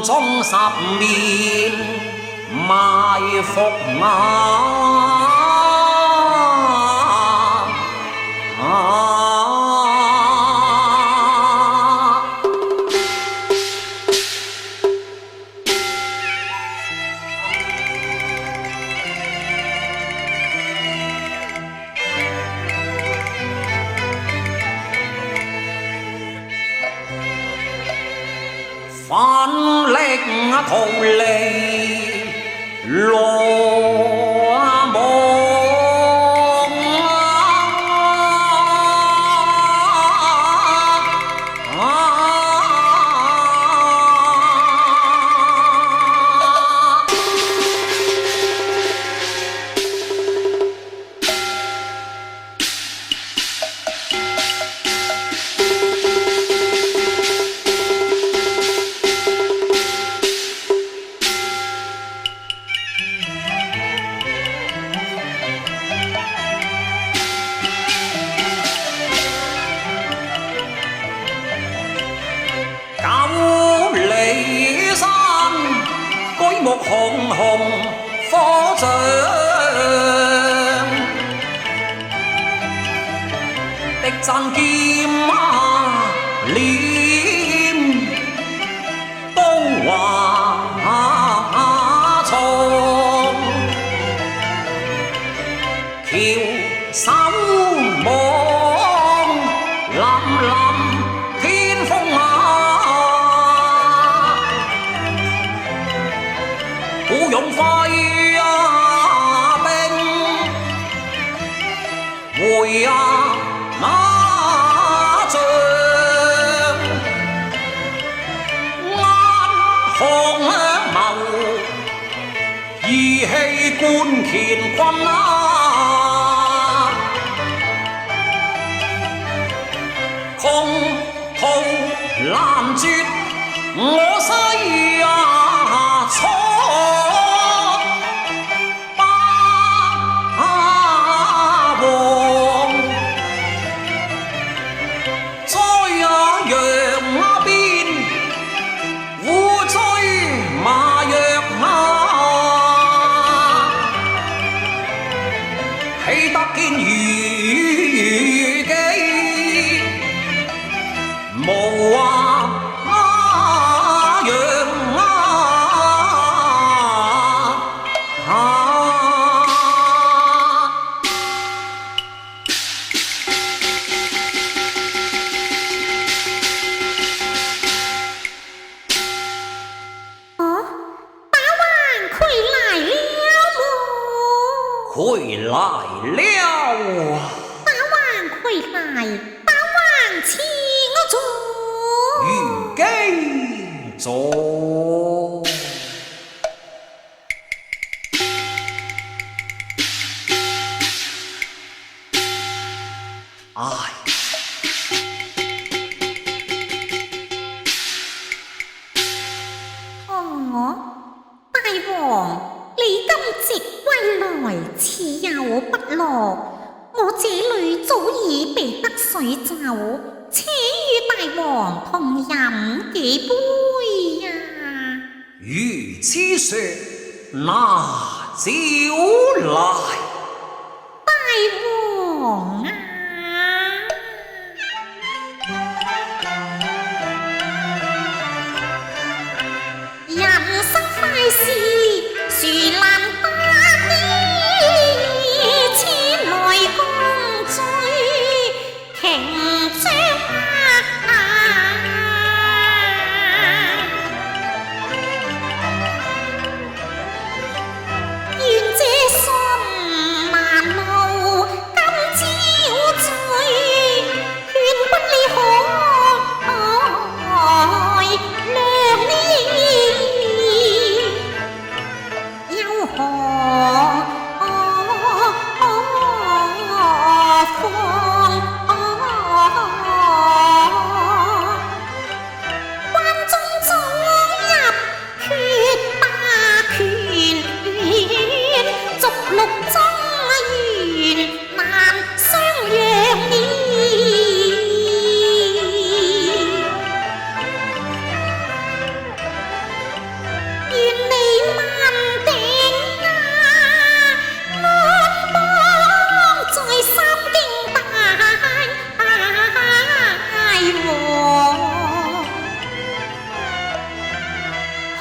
中十面埋伏我。反力逃離羅網。目紅紅火像，敵陣劍臉刀華重，翹首望凜凜天風鼓勇揮兵，回馬將，眼紅眸，義氣貫乾坤窮途難絕我西楚。豈得見如記，無話揚回來了，大王回來，大王請坐。如記坐。唉，大王，你今夕歸來，似有不樂，我這裏早已備得水酒，且與大王同飲幾杯呀。如此說，拿酒來。大王啊！人生快事，殊難得你前來共聚，瓊漿願這心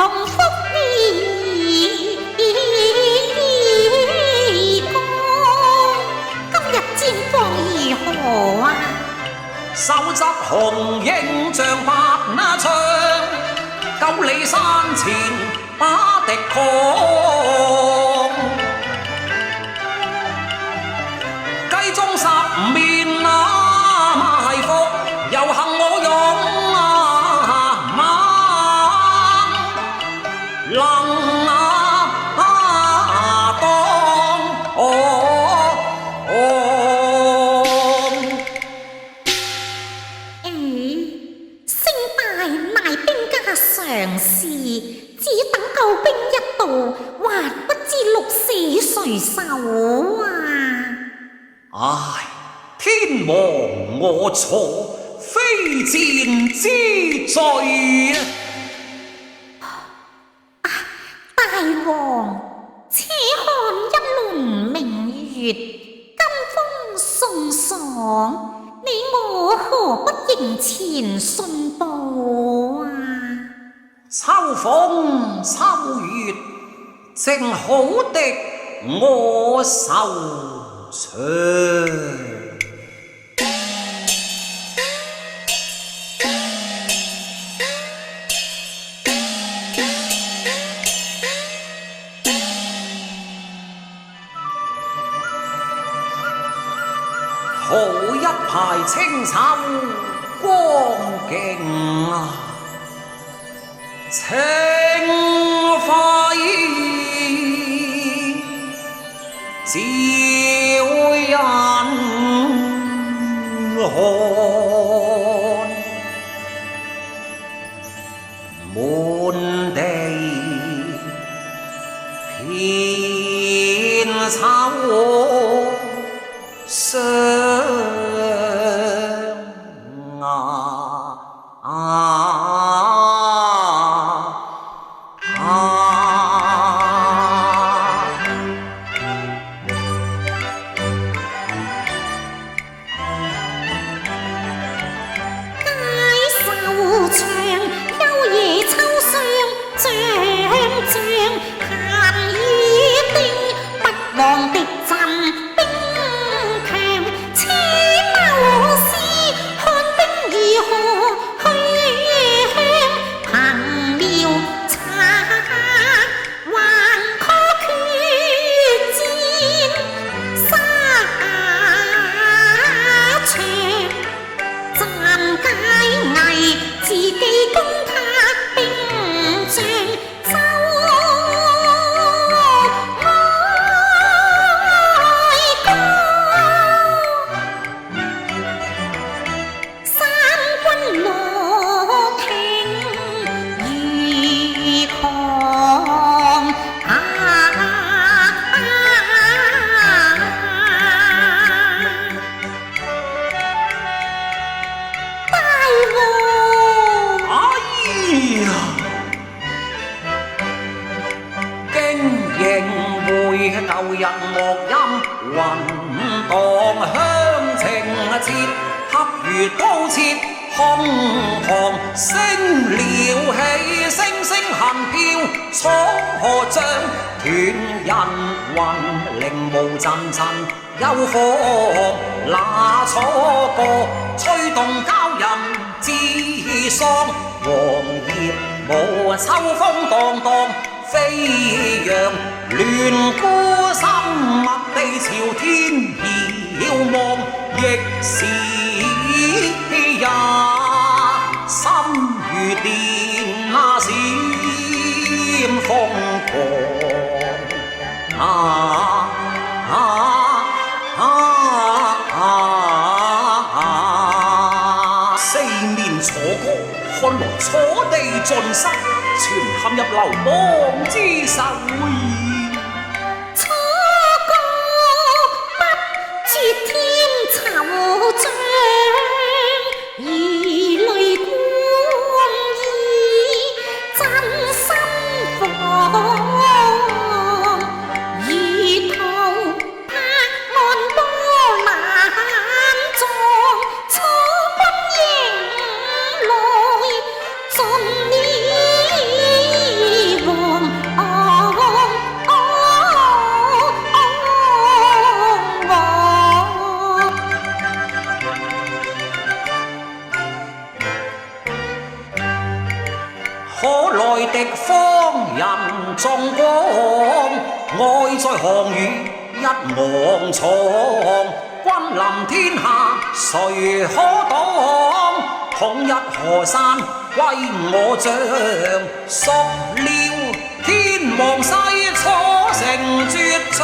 幸福今日戰況如何啊？手執紅纓像白槍，九里山前把敵抗。雞中十面埋伏，又幸我勇猛，能當勝敗乃兵家常事，只等救兵一到，還不知鹿死誰手啊！唉，天亡我錯，非戰之罪。大王，且看一輪明月，金風送爽，你我何不迎前信報啊？秋風秋月，正好的我受長。好一排青秋光景啊，情輝照人看，滿地遍秋霜舊日樂音雲蕩鄉情切，恰如刀切胸膛，聲撩起聲聲恨飄楚河像斷人魂，靈霧陣陣幽火，那楚歌吹動交人自喪，黃葉舞秋風蕩蕩飛揚，亂孤心默地朝天遙望，亦是也心如電那閃瘋狂。四面楚歌，看來楚地盡失，全陷入流亡之手矣。楚歌不絕天惆悵，如淚光意真心放，如圖拍岸波瀾壯，楚軍迎來盡了可來敵方人眾光，愛在項羽一昂藏，君臨天下誰可擋？統一河山歸我將，孰料天王世楚成絕唱。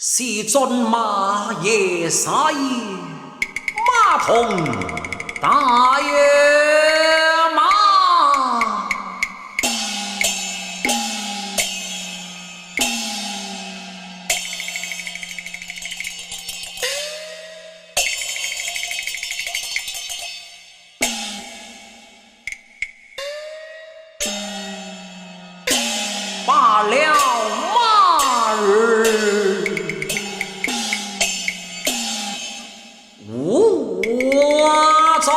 是駿馬夜洗馬童大野馬，罷了馬兒我醉，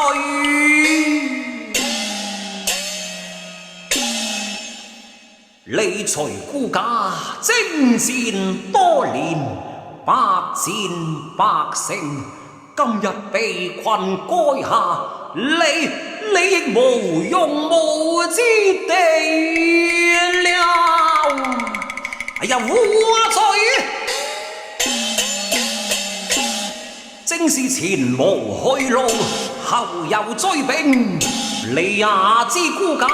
你隨孤家征戰多年，百戰百勝，今日被困垓下，你亦無用武之地了。哎呀，我醉！正是前無去路，後有追兵，你也知孤家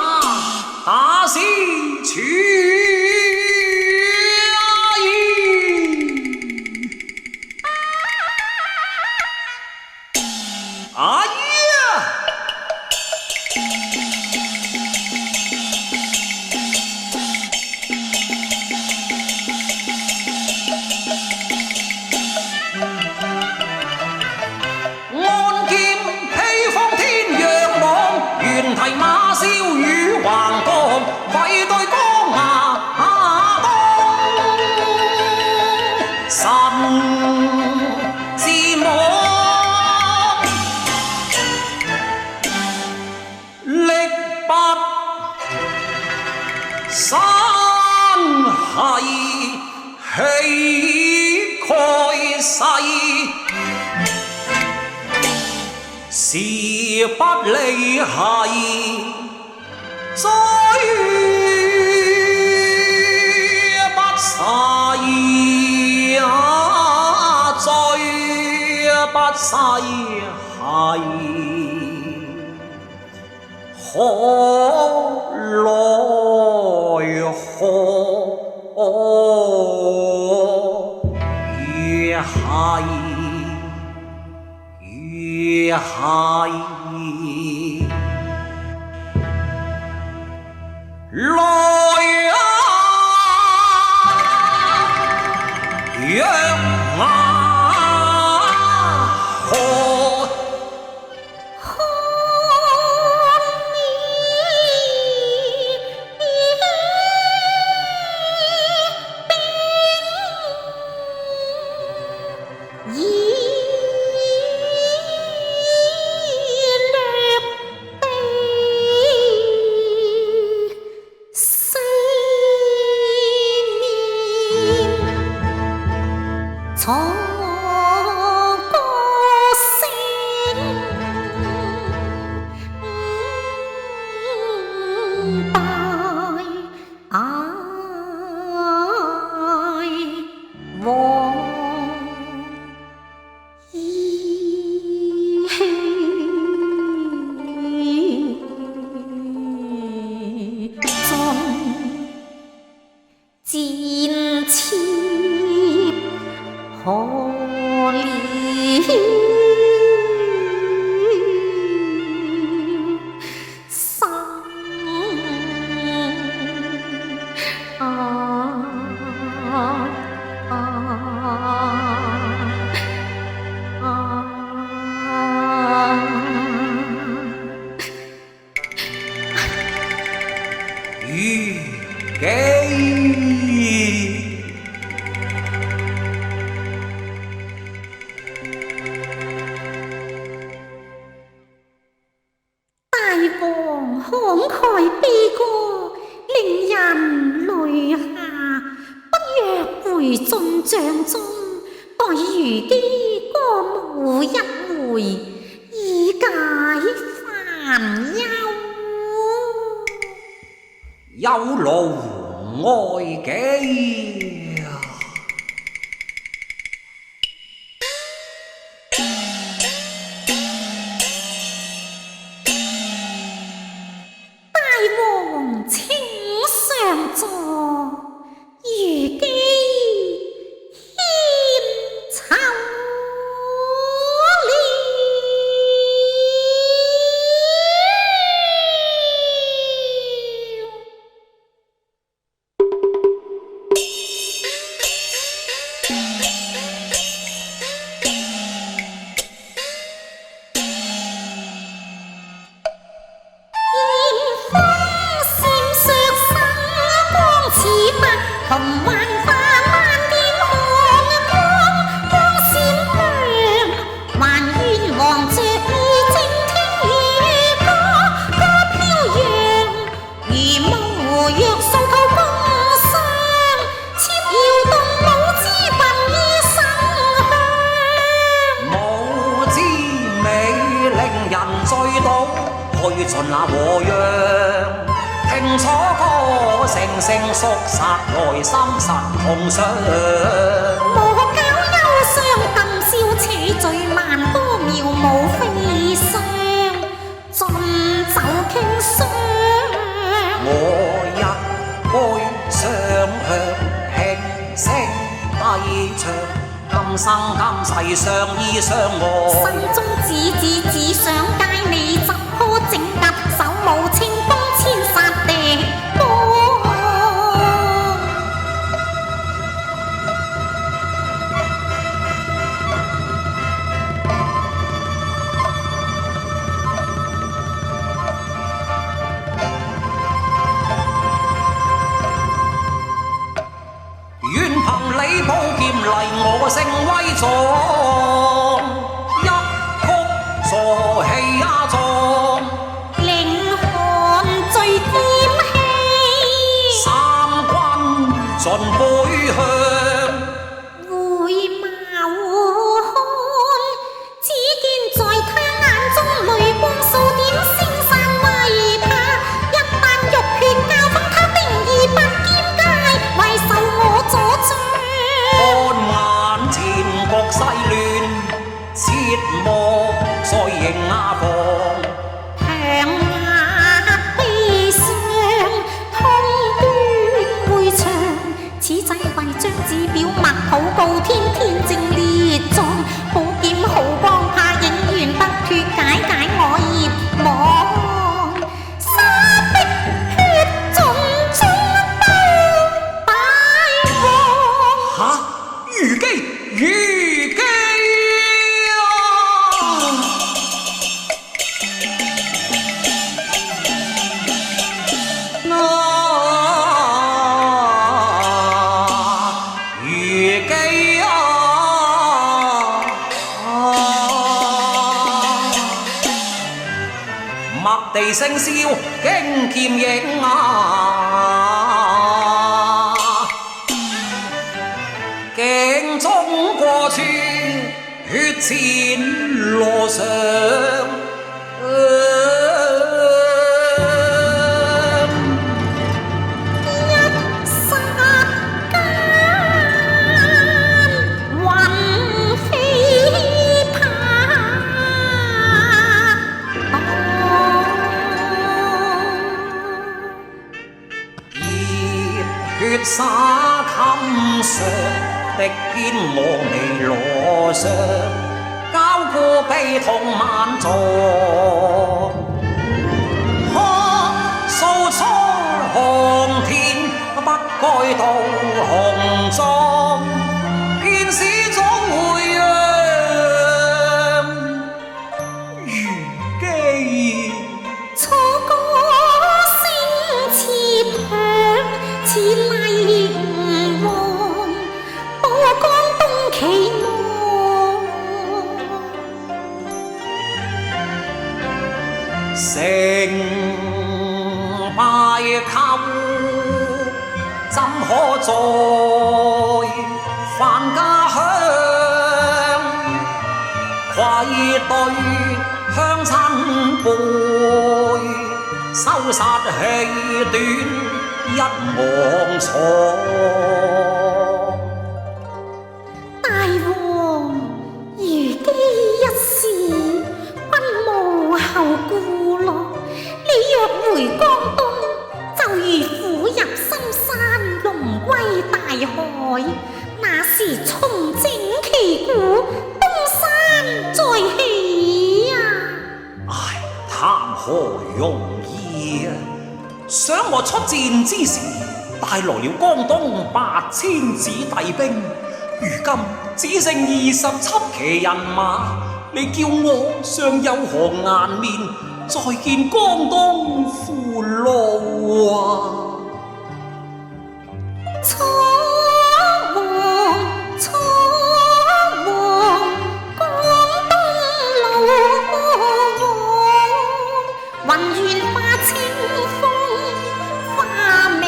打死處哎呀！馬蕭與橫江，愧對江東，神自我力拔山兮氣蓋世。是不理係追不逝追不逝係何來何如係如係來啊，讓何錯歌聲，拜哀王意盡戰切可憐生虞姬。大王慷慨悲歌，令人淚下。不若回進帳中，待虞姬歌舞一回，以解煩憂。憂勞愛己啊！大王請上座，虞姬獻醜了。紅幻化萬點寒光，光閃亮，還願望着你靜聽如歌，歌飄揚，如霧若數透風霜，切搖動舞姿頻依生香。舞姿美令人醉倒，去盡那和樣。聽楚歌聲聲肅殺內心神痛傷，莫教憂傷更笑且醉萬多妙舞飛霜，盡酒傾觴。我一杯相向，輕聲低唱，今生今世相依相愛。心中只想帶你執棵正格，手舞清風千殺敵歌。願憑你寶劍嚟我勝威壯，一曲坐氣呀壯，凌寒醉劍氣，三軍盡背向。回眸看，只見在他眼中淚光數點星散為怕，一啖浴血教訓他定義不兼佳，為受我阻障。看眼前局勢亂，切莫再迎阿房。強壓悲傷，痛斷會場，此際為將子表默禱告天，天正烈壯，寶劍好光怕影緣不脱，解我熱望。沙碧血盡中都大王。嚇！虞姬，虞姬啊！虞姬啊！麥地聲笑，驚劍影啊！鏡中過處血濺羅上。血灑襟上，滴肩我眉羅上，交過悲痛萬狀。素初紅天不該到紅妝，見始總會讓虞姬。楚歌聲切響，似麗吳王，報江東期望。成敗寇怎可在返家鄉？愧對鄉親輩，收殺氣短一忘錯。大王，虞姬一事，君無後顧咯。你若回江東，就如虎入深山，龍歸大海。那時重整旗鼓，東山再起啊！唉，談何容易啊！想我出戰之時，帶來了江東8000子弟兵，如今只剩27騎人馬，你叫我尚有何顏面再見江東父老啊！楚王，楚王，江東老王，雲緣化清風，化明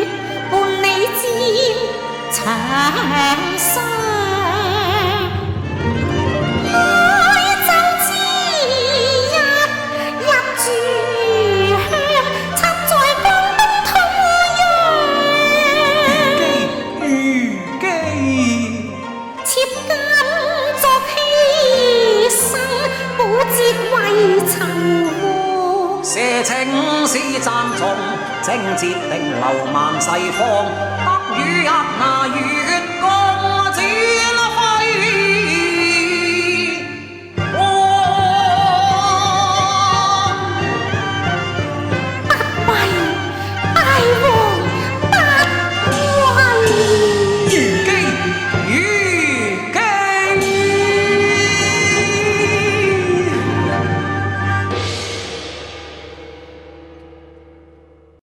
月，伴你戰長沙。射情是讚頌，正節定流萬世芳，得與日那月。